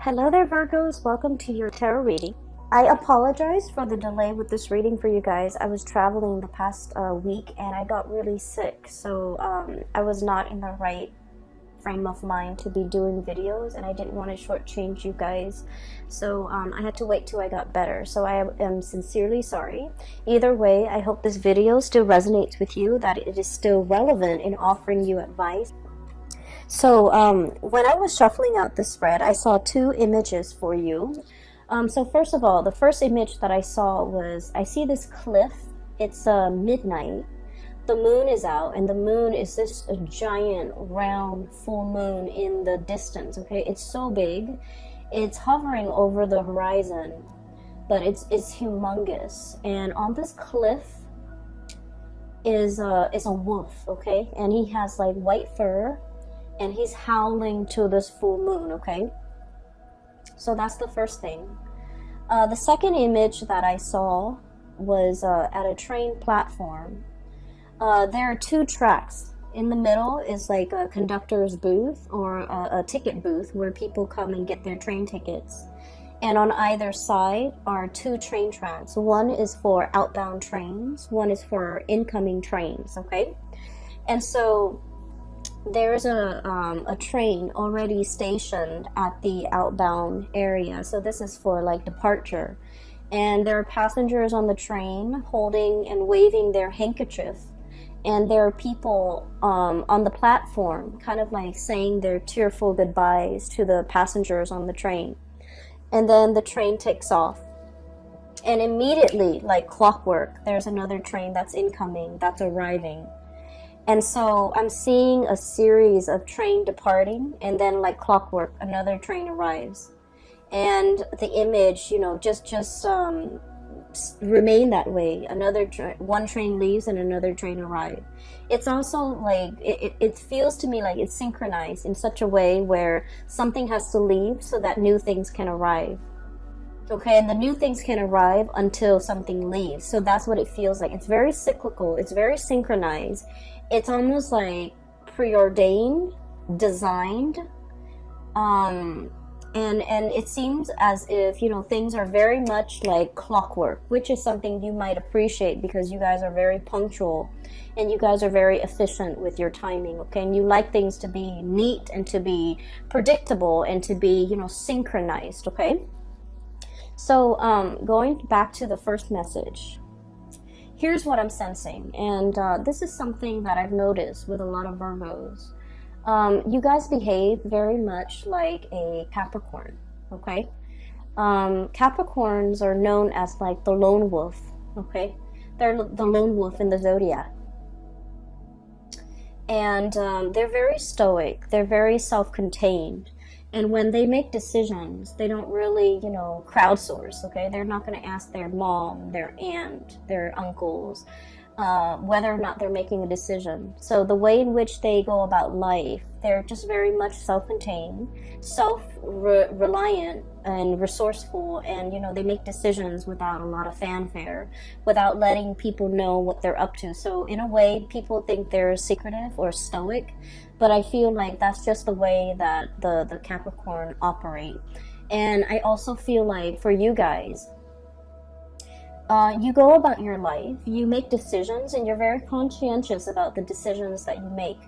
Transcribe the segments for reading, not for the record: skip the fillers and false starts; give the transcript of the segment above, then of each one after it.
Hello there, Virgos. Welcome to your tarot reading. I apologize for the delay with this reading for you guys. I was traveling the past week and I got really sick, so I was not in the right frame of mind to be doing videos, and I didn't want to shortchange you guys, so I had to wait till I got better. So I am sincerely sorry. Either way, I hope this video still resonates with you, that it is still relevant in offering you advice. So when I was shuffling out the spread, I saw two images for you. So first of all, the first image that I saw was, I see this cliff. It's midnight. The moon is out, and the moon is this a giant round full moon in the distance. Okay, it's so big, it's hovering over the horizon, but it's humongous. And on this cliff is a wolf. Okay, and he has like white fur, and he's howling to this full moon. Okay, so that's the first thing. The second image that I saw was at a train platform. There are two tracks. In the middle is like a conductor's booth or a ticket booth where people come and get their train tickets. And on either side are two train tracks. One is for outbound trains, one is for incoming trains. Okay, and so there's a train already stationed at the outbound area. So this is for like departure. And there are passengers on the train holding and waving their handkerchief. And there are people on the platform kind of like saying their tearful goodbyes to the passengers on the train. And then the train takes off. And immediately, like clockwork, there's another train that's incoming, that's arriving. And so I'm seeing a series of train departing, and then like clockwork, another train arrives. And the image, you know, just remain that way. One train leaves and another train arrives. It's also like, it feels to me like it's synchronized in such a way where something has to leave so that new things can arrive. Okay, and the new things can arrive until something leaves. So that's what it feels like. It's very cyclical. It's very synchronized. It's almost like preordained, designed, and it seems as if, you know, things are very much like clockwork, which is something you might appreciate because you guys are very punctual and you guys are very efficient with your timing. Okay, and you like things to be neat and to be predictable and to be, you know, synchronized. Okay. So going back to the first message, here's what I'm sensing, and this is something that I've noticed with a lot of Virgos. You guys behave very much like a Capricorn, okay? Capricorns are known as like the lone wolf, okay? They're the lone wolf in the zodiac. And they're very stoic, they're very self-contained. And when they make decisions, they don't really, you know, crowdsource, okay? They're not going to ask their mom, their aunt, their uncles, whether or not they're making a decision. So the way in which they go about life, they're just very much self-contained, self-reliant and resourceful, and, you know, they make decisions without a lot of fanfare, without letting people know what they're up to. So in a way, people think they're secretive or stoic, but I feel like that's just the way that the Capricorn operate. And I also feel like for you guys, you go about your life, you make decisions, and you're very conscientious about the decisions that you make,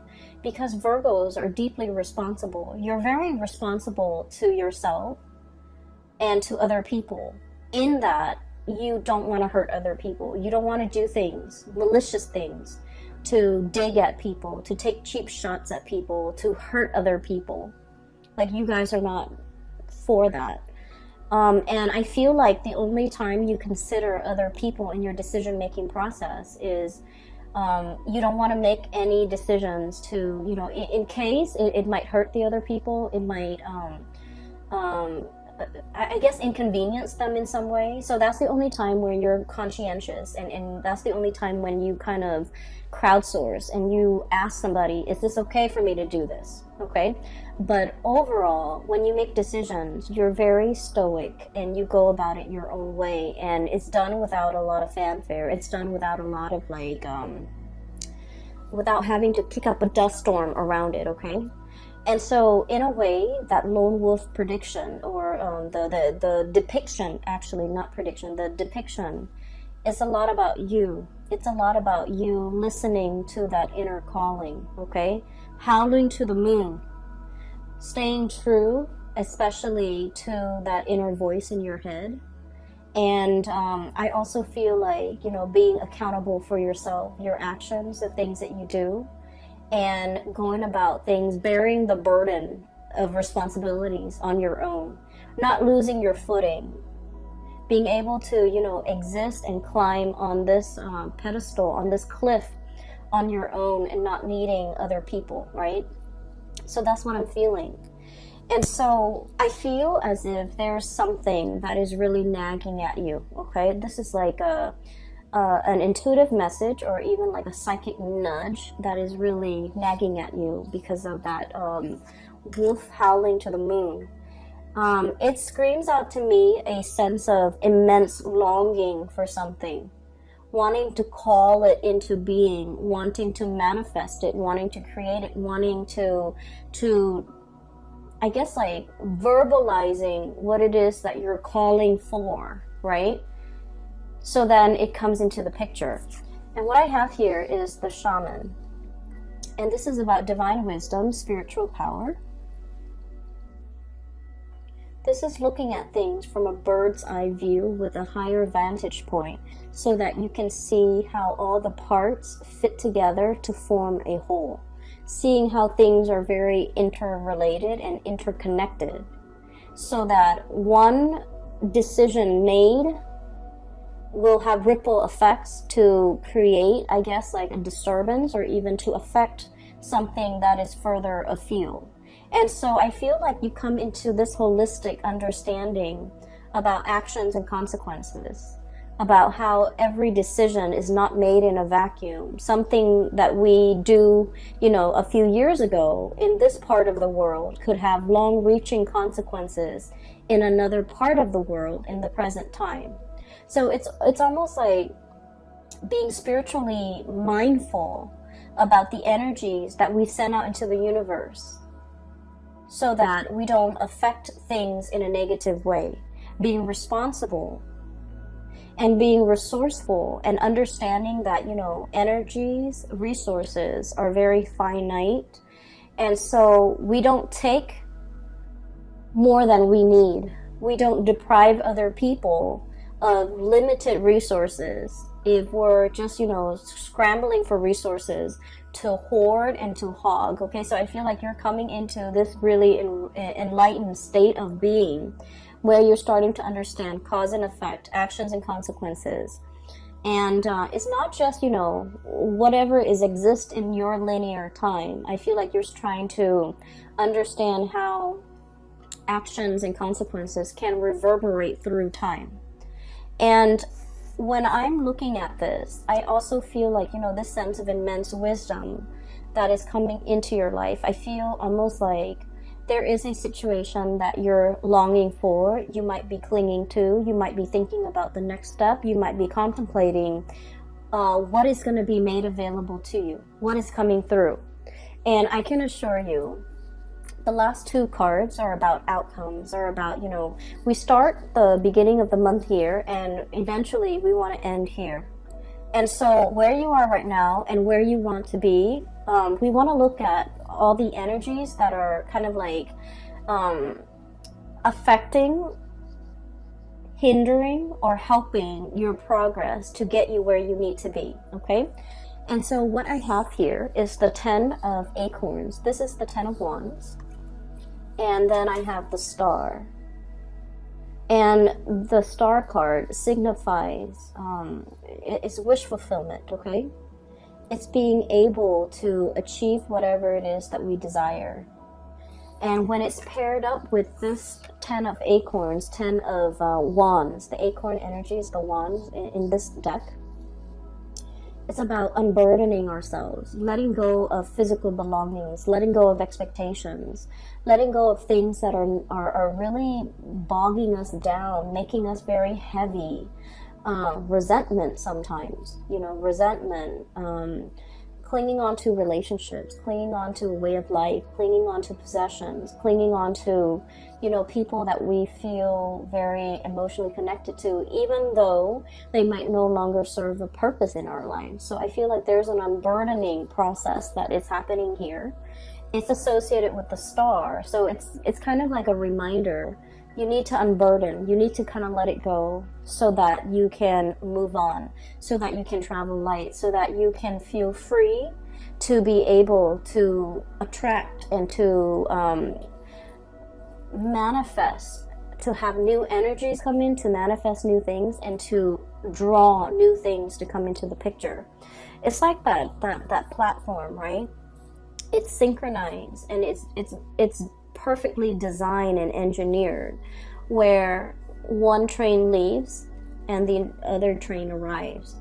because Virgos are deeply responsible. You're very responsible to yourself and to other people, in that you don't want to hurt other people. You don't want to do things, malicious things, to dig at people, to take cheap shots at people, to hurt other people. Like, you guys are not for that. And I feel like the only time you consider other people in your decision-making process is you don't want to make any decisions to, you know, in case it might hurt the other people, it might, I guess, inconvenience them in some way. So that's the only time where you're conscientious, and that's the only time when you kind of crowdsource and you ask somebody, is this okay for me to do this? Okay. But overall, when you make decisions, you're very stoic and you go about it your own way, and it's done without a lot of fanfare. It's done without a lot of like without having to kick up a dust storm around it. Okay. And so in a way, that lone wolf prediction, or the depiction, actually not prediction, the depiction is a lot about you. It's a lot about you listening to that inner calling, okay? Howling to the moon, staying true, especially to that inner voice in your head. And I also feel like, you know, being accountable for yourself, your actions, the things that you do, and going about things, bearing the burden of responsibilities on your own, not losing your footing, being able to, you know, exist and climb on this pedestal, on this cliff on your own, and not needing other people, right? So that's what I'm feeling. And so I feel as if there's something that is really nagging at you, okay? This is like an intuitive message, or even like a psychic nudge that is really nagging at you because of that wolf howling to the moon. It screams out to me a sense of immense longing for something, wanting to call it into being, wanting to manifest it, wanting to create it, wanting to I guess like verbalizing what it is that you're calling for, right? So then it comes into the picture. And what I have here is the shaman. And this is about divine wisdom, spiritual power. This is looking at things from a bird's eye view with a higher vantage point, so that you can see how all the parts fit together to form a whole. Seeing how things are very interrelated and interconnected, so that one decision made will have ripple effects to create, I guess, like a disturbance, or even to affect something that is further afield. And so I feel like you come into this holistic understanding about actions and consequences, about how every decision is not made in a vacuum. Something that we do, you know, a few years ago in this part of the world could have long-reaching consequences in another part of the world in the present time. So it's almost like being spiritually mindful about the energies that we send out into the universe, so that we don't affect things in a negative way. Being responsible and being resourceful, and understanding that, you know, energies, resources are very finite, and so we don't take more than we need. We don't deprive other people of limited resources if we're just, you know, scrambling for resources to hoard and to hog. Okay, so I feel like you're coming into this really enlightened state of being, where you're starting to understand cause and effect, actions and consequences. And it's not just, you know, whatever exists in your linear time. I feel like you're trying to understand how actions and consequences can reverberate through time. And when I'm looking at this, I also feel like, you know, this sense of immense wisdom that is coming into your life. I feel almost like there is a situation that you're longing for, you might be clinging to, you might be thinking about the next step, you might be contemplating what is going to be made available to you, what is coming through. And I can assure you, the last two cards are about outcomes, are about, you know, we start the beginning of the month here, and eventually we want to end here. And so where you are right now and where you want to be, we want to look at all the energies that are kind of like affecting, hindering, or helping your progress to get you where you need to be, okay? And so what I have here is the 10 of acorns. This is the 10 of wands. And then I have the star. And the star card signifies, it's wish fulfillment, okay? It's being able to achieve whatever it is that we desire. And when it's paired up with this 10 of acorns, 10 of wands, the acorn energy is the wands in this deck. It's about unburdening ourselves, letting go of physical belongings, letting go of expectations, letting go of things that are really bogging us down, making us very heavy. Resentment sometimes, you know, resentment, clinging on to relationships, clinging on to a way of life, clinging on to possessions, clinging on to, you know, people that we feel very emotionally connected to, even though they might no longer serve a purpose in our lives. So I feel like there's an unburdening process that is happening here. It's associated with the star, so it's kind of like a reminder. You need to unburden. You need to kind of let it go so that you can move on, so that you can travel light, so that you can feel free to be able to attract and to manifest, to have new energies come in, to manifest new things, and to draw new things to come into the picture. It's like that platform, right? It's synchronized, and it's perfectly designed and engineered, where one train leaves and the other train arrives.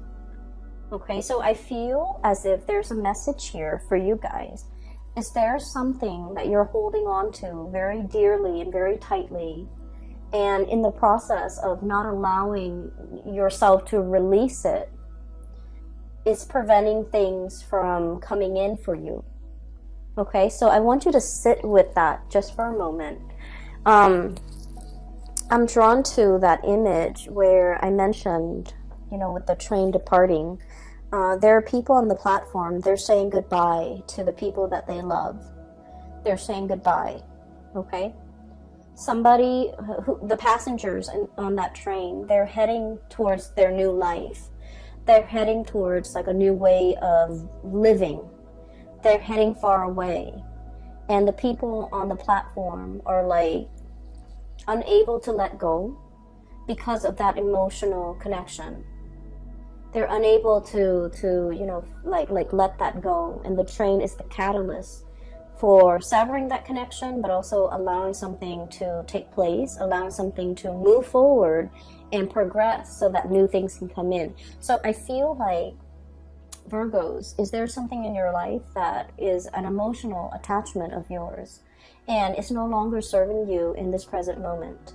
Okay, so I feel as if there's a message here for you guys. Is there something that you're holding on to very dearly and very tightly, and in the process of not allowing yourself to release it, it's preventing things from coming in for you? Okay, so I want you to sit with that just for a moment. I'm drawn to that image where I mentioned, you know, with the train departing. There are people on the platform, they're saying goodbye to the people that they love. They're saying goodbye, okay? Somebody, the passengers on that train, they're heading towards their new life. They're heading towards like a new way of living. They're heading far away, and the people on the platform are like unable to let go because of that emotional connection. They're unable to you know, like let that go, and the train is the catalyst for severing that connection, but also allowing something to take place, allowing something to move forward and progress so that new things can come in. So I feel like, Virgos, is there something in your life that is an emotional attachment of yours and it's no longer serving you in this present moment?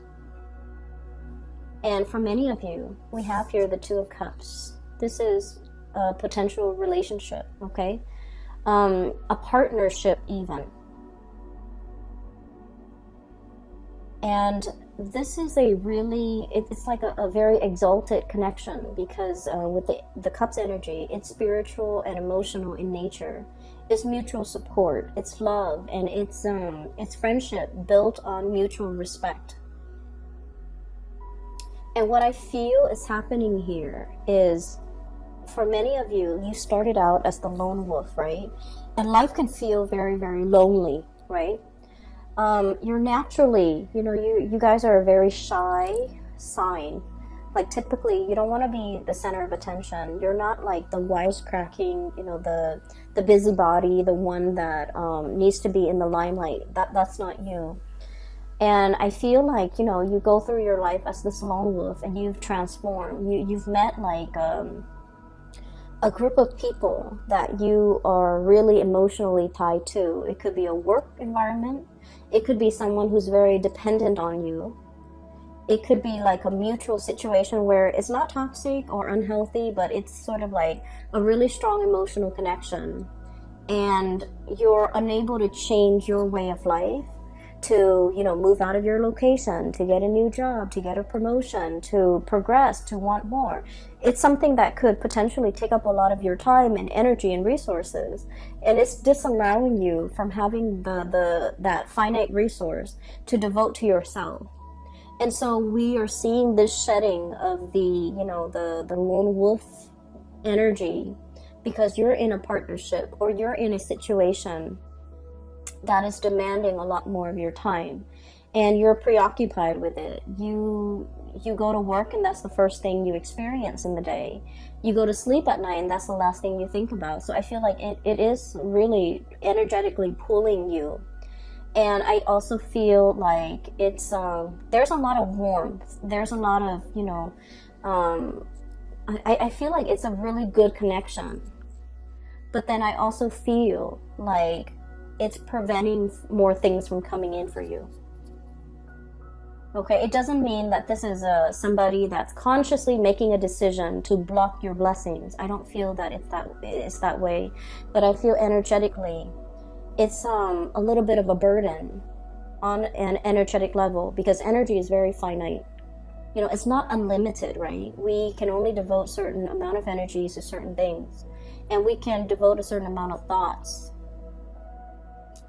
And for many of you, we have here the Two of Cups. This is a potential relationship, okay? A partnership even. And this is a really, it's like a very exalted connection, because with the Cups energy, it's spiritual and emotional in nature. It's mutual support, it's love, and it's friendship built on mutual respect. And what I feel is happening here is, for many of you, you started out as the lone wolf, right? And life can feel very, very lonely, right? You're naturally, you know, you guys are a very shy sign. Like, typically, you don't want to be the center of attention. You're not like the wisecracking, you know, the busybody, the one that needs to be in the limelight. That's not you. And I feel like, you know, you go through your life as this lone wolf, and you've transformed. You've met like a group of people that you are really emotionally tied to. It could be a work environment. It could be someone who's very dependent on you. It could be like a mutual situation where it's not toxic or unhealthy, but it's sort of like a really strong emotional connection. And you're unable to change your way of life, to, you know, move out of your location, to get a new job, to get a promotion, to progress, to want more. It's something that could potentially take up a lot of your time and energy and resources, and it's disallowing you from having that finite resource to devote to yourself. And so we are seeing this shedding of the, you know, the lone wolf energy, because you're in a partnership or you're in a situation that is demanding a lot more of your time, and you're preoccupied with it. You go to work, and that's the first thing you experience in the day. You go to sleep at night, and that's the last thing you think about. So I feel like it is really energetically pulling you. And I also feel like it's there's a lot of warmth. There's a lot of, you know, I feel like it's a really good connection. But then I also feel like it's preventing more things from coming in for you. Okay, it doesn't mean that this is somebody that's consciously making a decision to block your blessings. I don't feel that it's that way, but I feel energetically it's a little bit of a burden on an energetic level, because energy is very finite. You know, it's not unlimited, right? We can only devote certain amount of energy to certain things, and we can devote a certain amount of thoughts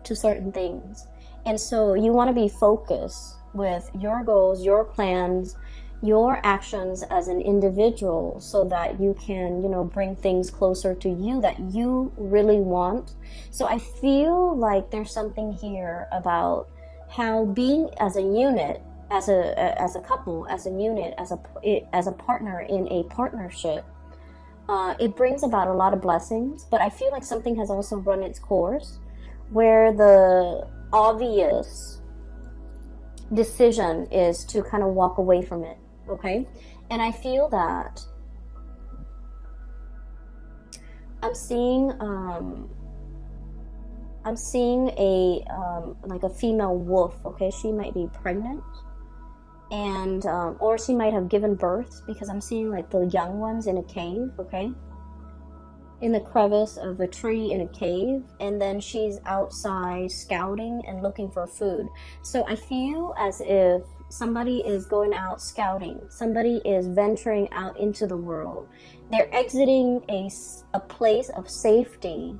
to certain things. And so you want to be focused with your goals, your plans, your actions as an individual, so that you can, you know, bring things closer to you that you really want. So I feel like there's something here about how being as a unit, as a couple, as a unit, as a partner in a partnership, it brings about a lot of blessings. But I feel like something has also run its course, where the obvious decision is to kind of walk away from it. Okay, and I feel that I'm seeing a like a female wolf. Okay, she might be pregnant, and or she might have given birth, because I'm seeing like the young ones in a cave. Okay, in the crevice of a tree in a cave, and then she's outside scouting and looking for food. So I feel as if somebody is going out scouting, somebody is venturing out into the world. They're exiting a place of safety.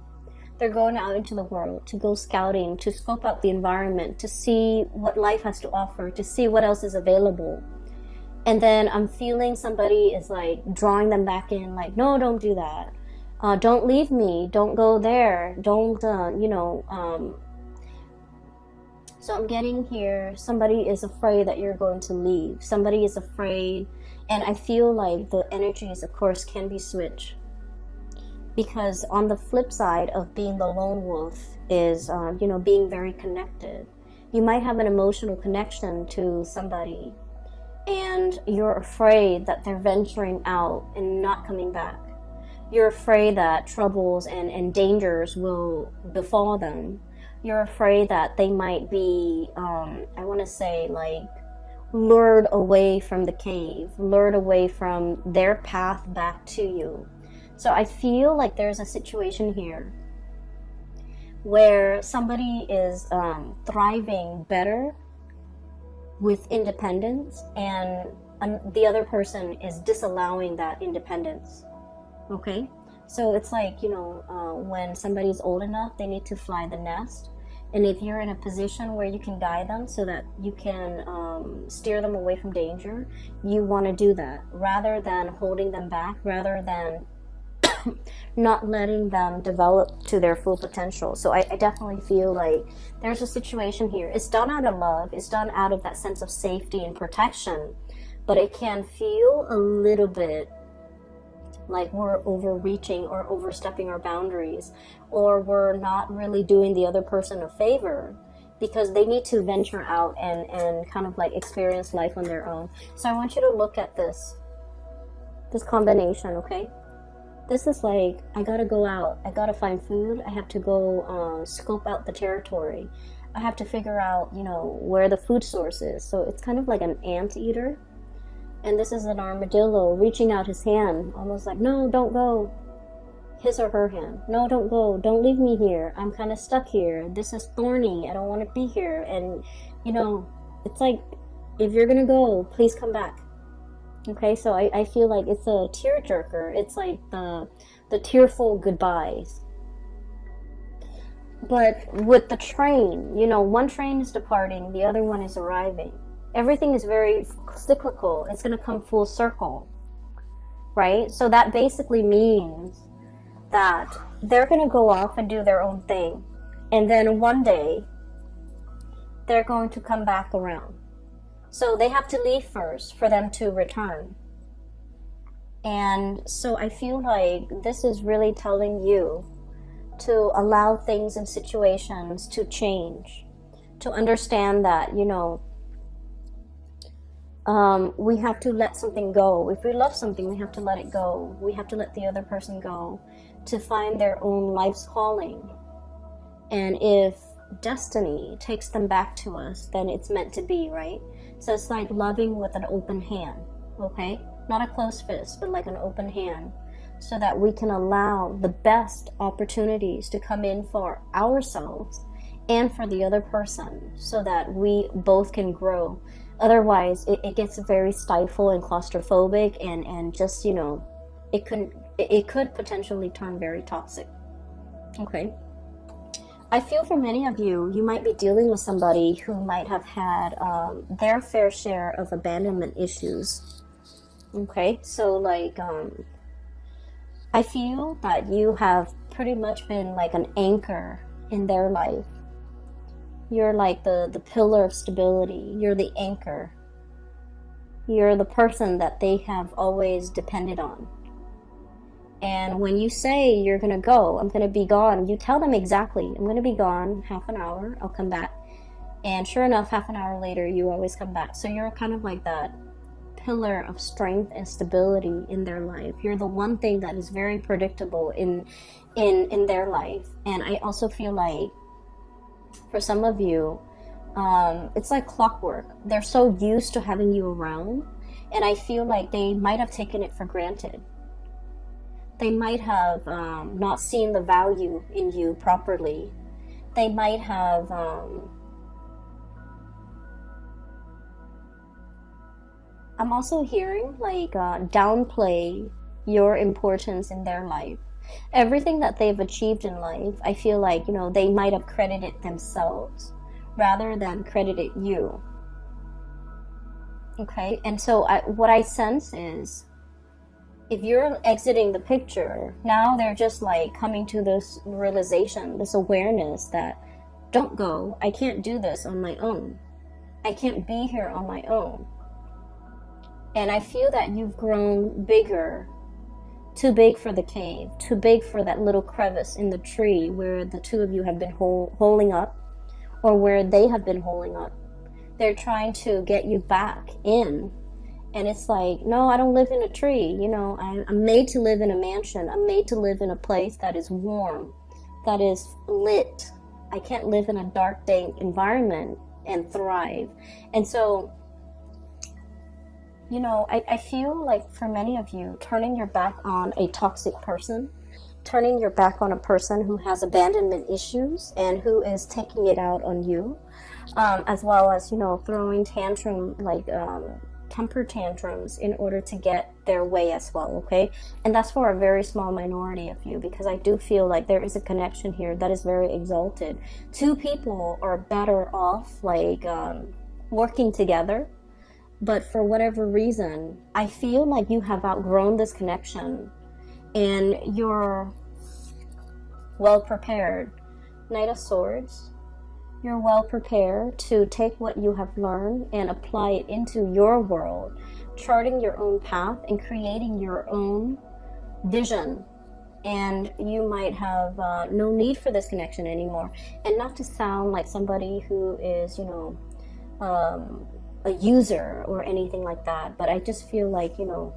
They're going out into the world to go scouting, to scope out the environment, to see what life has to offer, to see what else is available. And then I'm feeling somebody is like drawing them back in, like, no, don't do that. Don't leave me. Don't go there. Don't, so I'm getting here, somebody is afraid that you're going to leave. Somebody is afraid. And I feel like the energies, of course, can be switched. Because on the flip side of being the lone wolf is, being very connected. You might have an emotional connection to somebody, and you're afraid that they're venturing out and not coming back. You're afraid that troubles and dangers will befall them. You're afraid that they might be, lured away from the cave, lured away from their path back to you. So I feel like there's a situation here where somebody is thriving better with independence, and the other person is disallowing that independence. Okay? So it's like, when somebody's old enough, they need to fly the nest. And if you're in a position where you can guide them so that you can steer them away from danger, you want to do that rather than holding them back, rather than not letting them develop to their full potential. So I definitely feel like there's a situation here. It's done out of love. It's done out of that sense of safety and protection. But it can feel a little bit like we're overreaching or overstepping our boundaries, or we're not really doing the other person a favor, because they need to venture out and kind of like experience life on their own. So I want you to look at this combination, okay? This is like, I gotta go out, I gotta find food, I have to go scope out the territory, I have to figure out, where the food source is. So it's kind of like an anteater. And this is an armadillo reaching out his hand, almost like, no, don't go. His or her hand. No, don't go. Don't leave me here. I'm kind of stuck here. This is thorny. I don't want to be here. And, it's like, if you're going to go, please come back. Okay, so I feel like it's a tearjerker. It's like the tearful goodbyes. But with the train, one train is departing, the other one is arriving. Everything is very cyclical. It's going to come full circle, right? So that basically means that they're going to go off and do their own thing. And then one day, they're going to come back around. So they have to leave first for them to return. And so I feel like this is really telling you to allow things and situations to change, to understand that, we have to let something go. If we love something, we have to let it go. We have to let the other person go to find their own life's calling. And if destiny takes them back to us, then it's meant to be, right? So it's like loving with an open hand, okay? Not a closed fist, but like an open hand, so that we can allow the best opportunities to come in for ourselves and for the other person, so that we both can grow. Otherwise, it gets very stifled and claustrophobic, and just, you know, it could potentially turn very toxic. Okay. I feel for many of you, you might be dealing with somebody who might have had their fair share of abandonment issues. Okay, so like, I feel that you have pretty much been like an anchor in their life. You're like the pillar of stability. You're the anchor. You're the person that they have always depended on. And when you say you're going to go, I'm going to be gone, you tell them exactly, I'm going to be gone half an hour, I'll come back. And sure enough, half an hour later, you always come back. So you're kind of like that pillar of strength and stability in their life. You're the one thing that is very predictable in their life. And I also feel like for some of you, it's like clockwork. They're so used to having you around, and I feel like they might have taken it for granted. They might have not seen the value in you properly. They might have I'm also hearing like downplay your importance in their life. Everything that they've achieved in life, I feel like, you know, they might have credited themselves rather than credited you. Okay, and so what I sense is, if you're exiting the picture, now they're just like coming to this realization, this awareness that, don't go, I can't do this on my own. I can't be here on my own. And I feel that you've grown bigger, too big for the cave, too big for that little crevice in the tree where the two of you have been holding up, or where they have been holding up. They're trying to get you back in. And it's like, no, I don't live in a tree. You know, I'm made to live in a mansion. I'm made to live in a place that is warm, that is lit. I can't live in a dark, dank environment and thrive. And so, you know, I feel like for many of you, turning your back on a toxic person, turning your back on a person who has abandonment issues and who is taking it out on you, as well as, you know, throwing temper tantrums in order to get their way as well, okay? And that's for a very small minority of you, because I do feel like there is a connection here that is very exalted. Two people are better off like working together, but for whatever reason, I feel like you have outgrown this connection and you're well prepared. Knight of Swords. You're well prepared to take what you have learned and apply it into your world, charting your own path and creating your own vision. And you might have no need for this connection anymore. And not to sound like somebody who is, you know, a user or anything like that, but I just feel like, you know,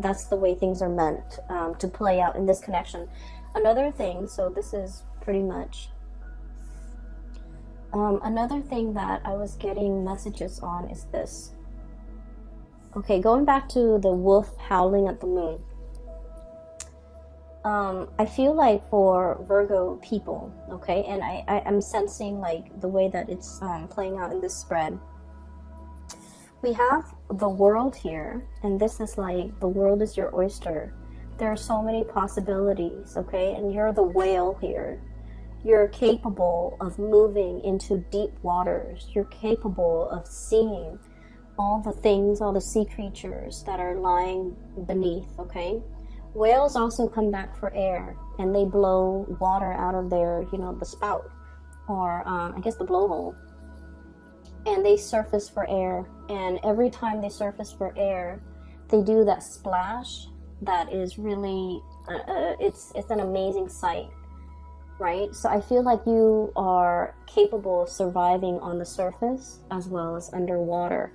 that's the way things are meant to play out in this connection. Another thing, so this is pretty much another thing that I was getting messages on is this. Okay, going back to the wolf howling at the moon. I feel like for Virgo people, okay, and I'm sensing like the way that it's playing out in this spread. We have the world here, and this is like the world is your oyster. There are so many possibilities, okay, and you're the whale here. You're capable of moving into deep waters. You're capable of seeing all the things, all the sea creatures that are lying beneath, okay? Whales also come back for air, and they blow water out of their, you know, the spout, or I guess the blowhole. And they surface for air, and every time they surface for air, they do that splash that is really, it's an amazing sight. Right? So I feel like you are capable of surviving on the surface as well as underwater.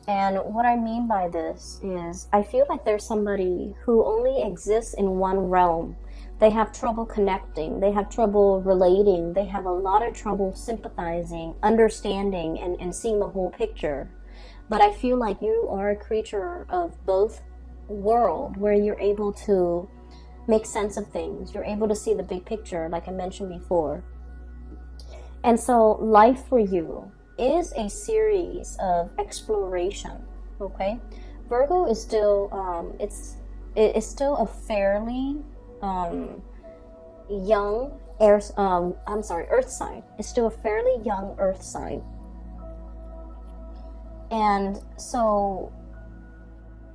And what I mean by this is I feel like there's somebody who only exists in one realm. They have trouble connecting. They have trouble relating. They have a lot of trouble sympathizing, understanding, and seeing the whole picture. But I feel like you are a creature of both world, where you're able to make sense of things. You're able to see the big picture, like I mentioned before. And so life for you is a series of exploration, okay? Virgo is still, it's still a fairly young earth sign. It's still a fairly young earth sign. And so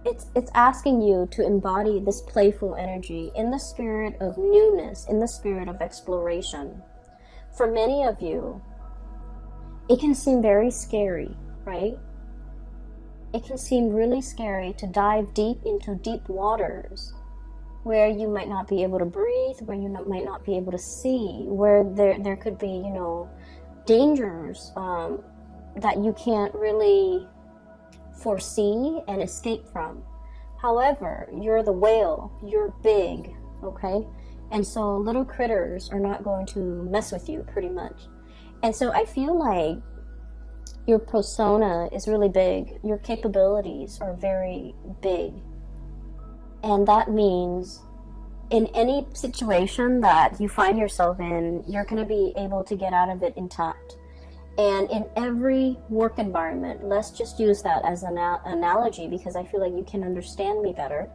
it's asking you to embody this playful energy in the spirit of newness, in the spirit of exploration. For many of you, it can seem very scary, right? It can seem really scary to dive deep into deep waters where you might not be able to breathe, where you might not be able to see, where there could be, you know, dangers that you can't really foresee and escape from. However, you're the whale, you're big, okay? And so little critters are not going to mess with you, pretty much. And so I feel like your persona is really big. Your capabilities are very big. And that means in any situation that you find yourself in, you're going to be able to get out of it intact. And in every work environment, let's just use that as an analogy because I feel like you can understand me better.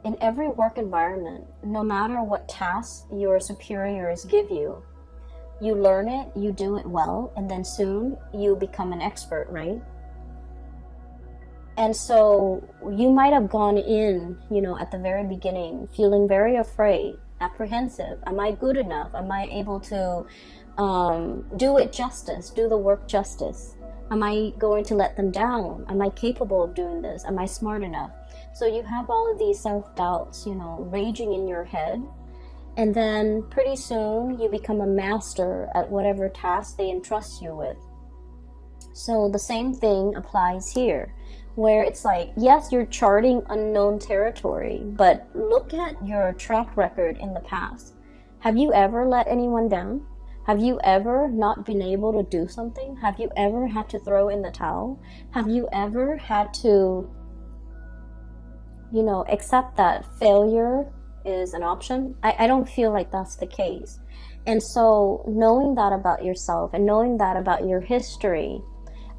In every work environment, no matter what tasks your superiors give you, you learn it, you do it well, and then soon you become an expert, right? And so you might have gone in, you know, at the very beginning, feeling very afraid, apprehensive. Am I good enough? Am I able to do it justice, do the work justice? Am I going to let them down? Am I capable of doing this? Am I smart enough? So you have all of these self-doubts, you know, raging in your head. And then pretty soon you become a master at whatever task they entrust you with. So the same thing applies here, where it's like, yes, you're charting unknown territory, but look at your track record in the past. Have you ever let anyone down? Have you ever not been able to do something? Have you ever had to throw in the towel? Have you ever had to, you know, accept that failure is an option? I don't feel like that's the case. And so knowing that about yourself and knowing that about your history,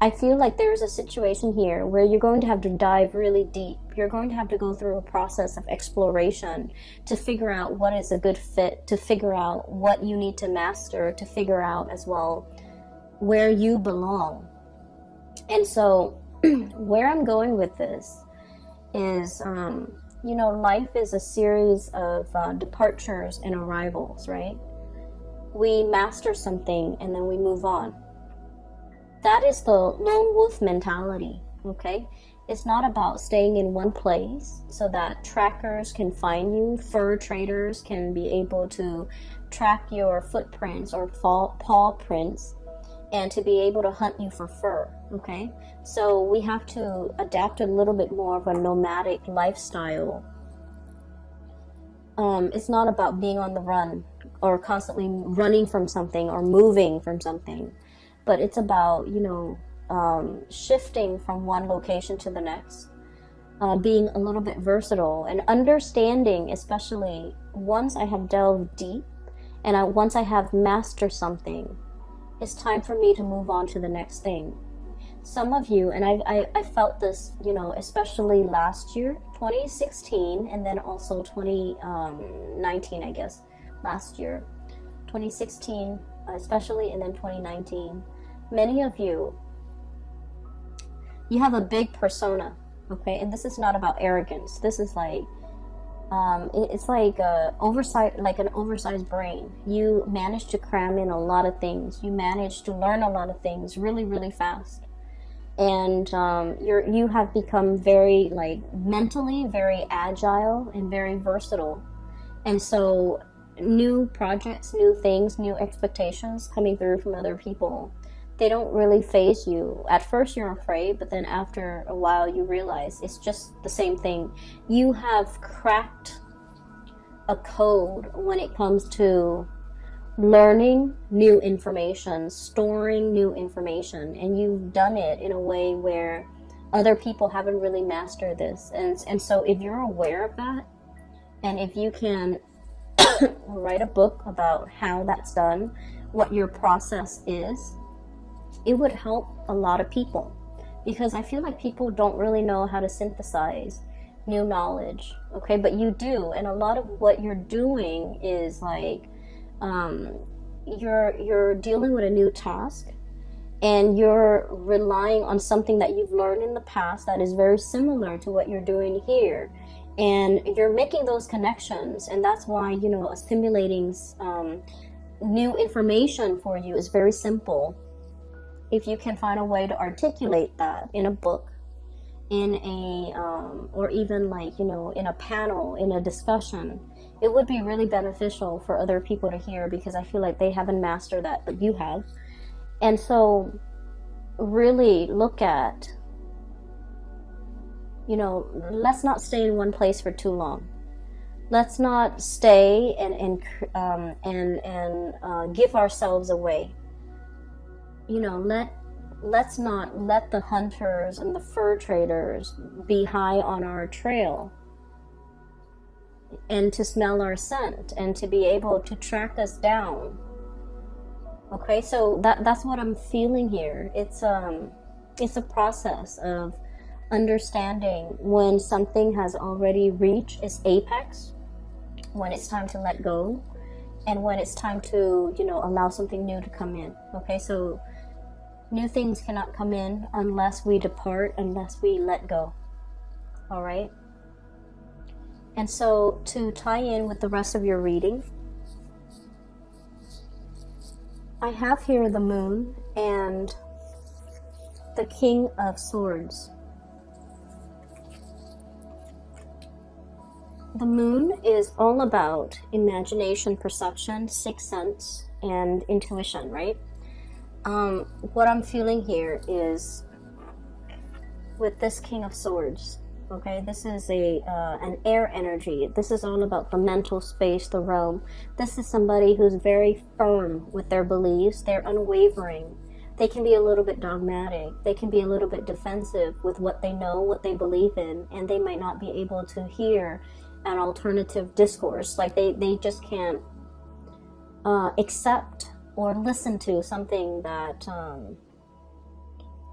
I feel like there's a situation here where you're going to have to dive really deep. You're going to have to go through a process of exploration to figure out what is a good fit, to figure out what you need to master, to figure out as well where you belong. And so where I'm going with this is, you know, life is a series of departures and arrivals, right? We master something and then we move on. That is the lone wolf mentality, okay? It's not about staying in one place so that trackers can find you, fur traders can be able to track your footprints or paw prints, and to be able to hunt you for fur, okay? So we have to adapt a little bit more of a nomadic lifestyle. It's not about being on the run or constantly running from something or moving from something. But it's about, you know, shifting from one location to the next, being a little bit versatile and understanding, especially once I have delved deep and once I have mastered something, it's time for me to move on to the next thing. Some of you, and I felt this, you know, especially last year, 2016, and then also 2019, I guess, last year, 2016, especially, and then 2019. Many of you, you have a big persona, okay? And this is not about arrogance. This is like, it's like an oversized brain. You manage to cram in a lot of things. You manage to learn a lot of things really, really fast. And you have become very, like, mentally very agile and very versatile. And so new projects, new things, new expectations coming through from other people, they don't really faze you. At first you're afraid, but then after a while you realize it's just the same thing. You have cracked a code when it comes to learning new information, storing new information, and you've done it in a way where other people haven't really mastered this. And so if you're aware of that, and if you can write a book about how that's done, what your process is, it would help a lot of people, because I feel like people don't really know how to synthesize new knowledge. Okay, but you do, and a lot of what you're doing is like you're dealing with a new task, and you're relying on something that you've learned in the past that is very similar to what you're doing here, and you're making those connections. And that's why, you know, assimilating new information for you is very simple if you can find a way to articulate that in a book, in a or even, like, you know, in a panel, in a discussion. It would be really beneficial for other people to hear, because I feel like they haven't mastered that, but you have. And so really look at, you know, let's not stay in one place for too long. Let's not stay and give ourselves away. You know, let's not let the hunters and the fur traders be high on our trail, and to smell our scent, and to be able to track us down. Okay, so that's what I'm feeling here. It's a process of understanding when something has already reached its apex, when it's time to let go, and when it's time to, you know, allow something new to come in. Okay, so new things cannot come in unless we depart, unless we let go. All right. And so to tie in with the rest of your reading, I have here the Moon and the King of Swords. The Moon is all about imagination, perception, sixth sense, and intuition, right? What I'm feeling here is with this King of Swords. Okay, this is an air energy. This is all about the mental space, the realm. This is somebody who's very firm with their beliefs. They're unwavering. They can be a little bit dogmatic. They can be a little bit defensive with what they know, what they believe in, and they might not be able to hear an alternative discourse. Like they just can't accept or listen to something that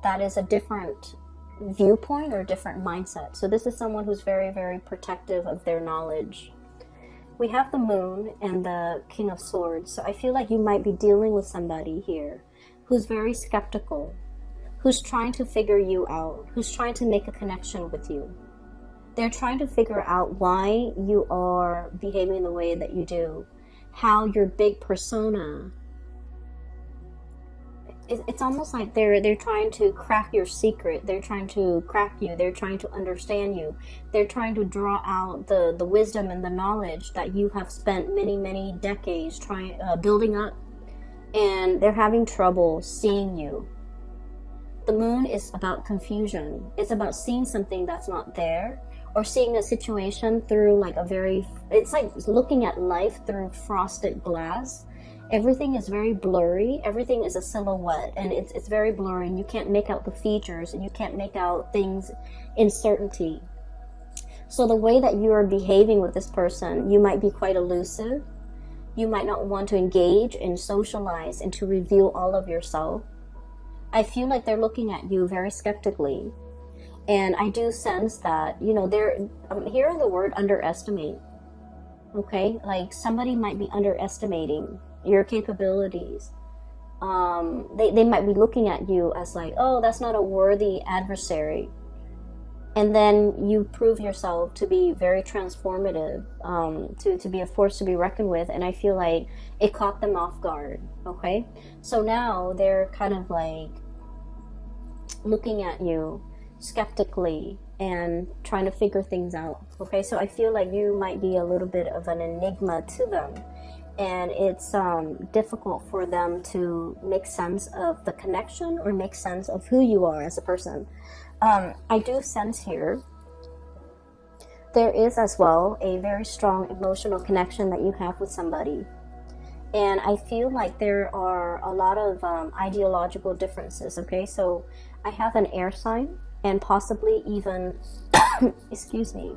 that is a different viewpoint or different mindset. So this is someone who's very, very protective of their knowledge. We have the Moon and the King of Swords. So I feel like you might be dealing with somebody here who's very skeptical, who's trying to figure you out, who's trying to make a connection with you. They're trying to figure out why you are behaving the way that you do, how your big persona. It's almost like they're trying to crack your secret. They're trying to crack you. They're trying to understand you. They're trying to draw out the wisdom and the knowledge that you have spent many, many decades trying building up. And they're having trouble seeing you. The Moon is about confusion. It's about seeing something that's not there, or seeing a situation through like it's like looking at life through frosted glass. Everything is very blurry. Everything is a silhouette, and it's very blurry, and you can't make out the features, and you can't make out things in certainty. So the way that you are behaving with this person, you might be quite elusive. You might not want to engage and socialize and to reveal all of yourself. I feel like they're looking at you very skeptically, and I do sense that, you know, I'm hearing the word underestimate. Okay, like somebody might be underestimating your capabilities. They might be looking at you as like, oh, that's not a worthy adversary. And then you prove yourself to be very transformative, to be a force to be reckoned with. And I feel like it caught them off guard. Okay, so now they're kind of like looking at you skeptically and trying to figure things out. Okay, so I feel like you might be a little bit of an enigma to them, and it's difficult for them to make sense of the connection or make sense of who you are as a person. I do sense here there is as well a very strong emotional connection that you have with somebody. And I feel like there are a lot of ideological differences, okay? So I have an air sign and possibly even, excuse me,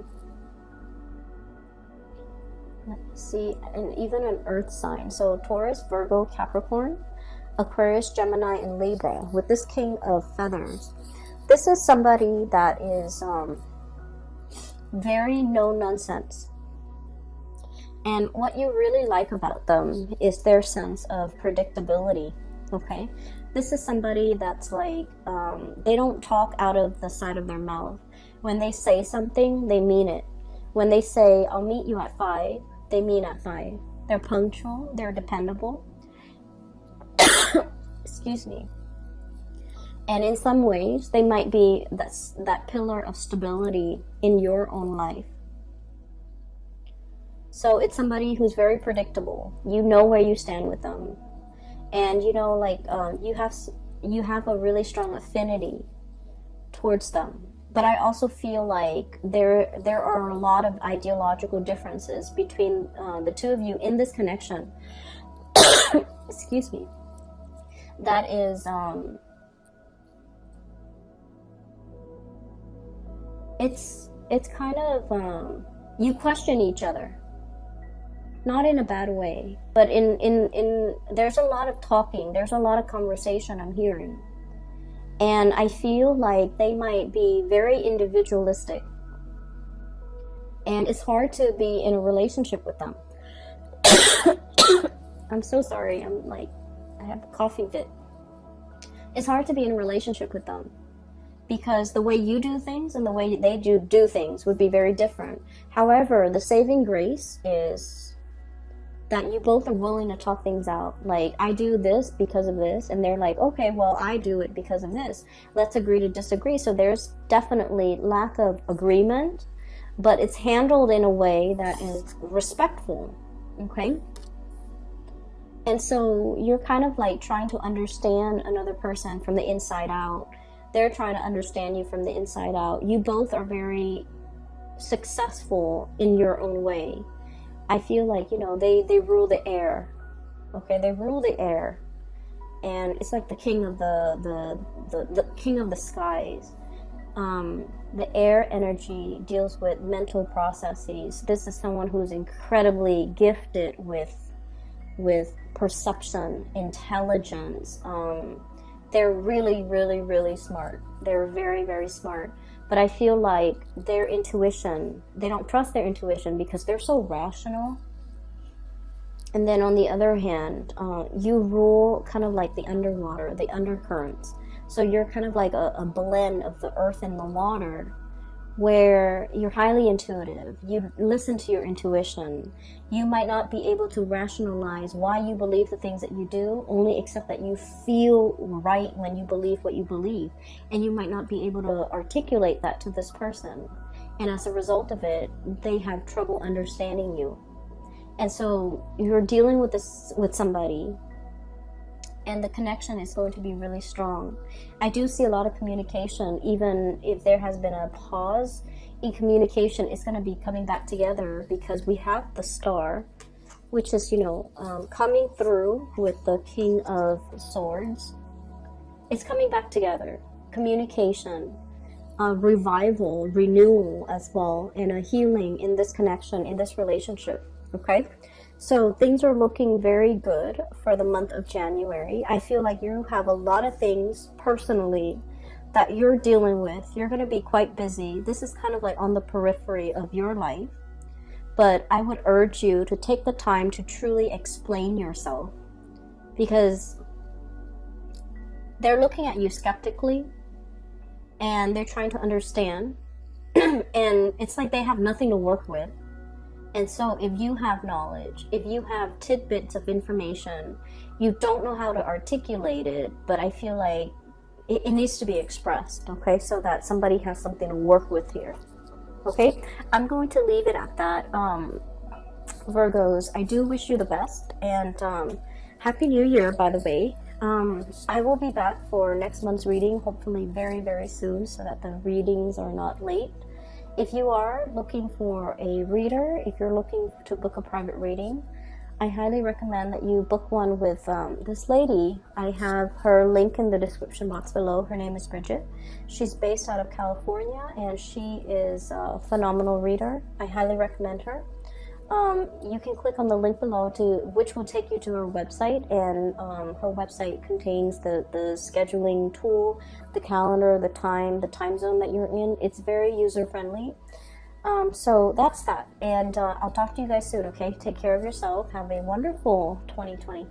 let me see, and even an earth sign. So Taurus, Virgo, Capricorn, Aquarius, Gemini, and Libra with this king of feathers. This is somebody that is very no nonsense. And what you really like about them is their sense of predictability, okay? This is somebody that's like, they don't talk out of the side of their mouth. When they say something, they mean it. When they say, I'll meet you at 5, they mean at 5. They're punctual, they're dependable. Excuse me. And in some ways, they might be that pillar of stability in your own life. So it's somebody who's very predictable. You know where you stand with them. And you know, like, you have a really strong affinity towards them. But I also feel like there are a lot of ideological differences between the two of you in this connection. Excuse me. That is, it's kind of, you question each other. Not in a bad way, but in there's a lot of talking, there's a lot of conversation I'm hearing. And I feel like they might be very individualistic. And it's hard to be in a relationship with them. I'm so sorry, I have a coughing fit. It's hard to be in a relationship with them because the way you do things and the way they do things would be very different. However, the saving grace is that you both are willing to talk things out. Like, I do this because of this, and they're like, okay, well, I do it because of this. Let's agree to disagree. So there's definitely lack of agreement, but it's handled in a way that is respectful, okay? And so you're kind of like trying to understand another person from the inside out. They're trying to understand you from the inside out. You both are very successful in your own way. I feel like, you know, they rule the air. Okay, they rule the air. And it's like the king of the king of the skies. The air energy deals with mental processes. This is someone who's incredibly gifted with perception, intelligence. They're really, really, really smart. They're very, very smart. But I feel like their intuition, they don't trust their intuition because they're so rational. And then on the other hand, you rule kind of like the underwater, the undercurrents. So you're kind of like a blend of the earth and the water, where you're highly intuitive. You listen to your intuition. You might not be able to rationalize why you believe the things that you do, only except that you feel right when you believe what you believe. And you might not be able to articulate that to this person. And as a result of it, they have trouble understanding you. And so you're dealing with somebody, and the connection is going to be really strong. I do see a lot of communication. Even if there has been a pause in communication, it's going to be coming back together because we have the star, which is, coming through with the King of Swords. It's coming back together. Communication, revival, renewal as well, and a healing in this connection, in this relationship. Okay? So things are looking very good for the month of January. I feel like you have a lot of things personally that you're dealing with. You're going to be quite busy. This is kind of like on the periphery of your life. But I would urge you to take the time to truly explain yourself, because they're looking at you skeptically and they're trying to understand. And it's like they have nothing to work with. And so if you have knowledge, if you have tidbits of information, you don't know how to articulate it, but I feel like it needs to be expressed, okay, so that somebody has something to work with here. Okay, I'm going to leave it at that. Virgos, I do wish you the best, and Happy New Year, by the way. I will be back for next month's reading, hopefully very, very soon, so that the readings are not late. If you are looking for a reader, if you're looking to book a private reading, I highly recommend that you book one with this lady. I have her link in the description box below. Her name is Bridget. She's based out of California, and she is a phenomenal reader. I highly recommend her. You can click on the link below, which will take you to her website, and her website contains the scheduling tool, the calendar, the time zone that you're in. It's very user-friendly. So that's that, and I'll talk to you guys soon, okay? Take care of yourself. Have a wonderful 2020.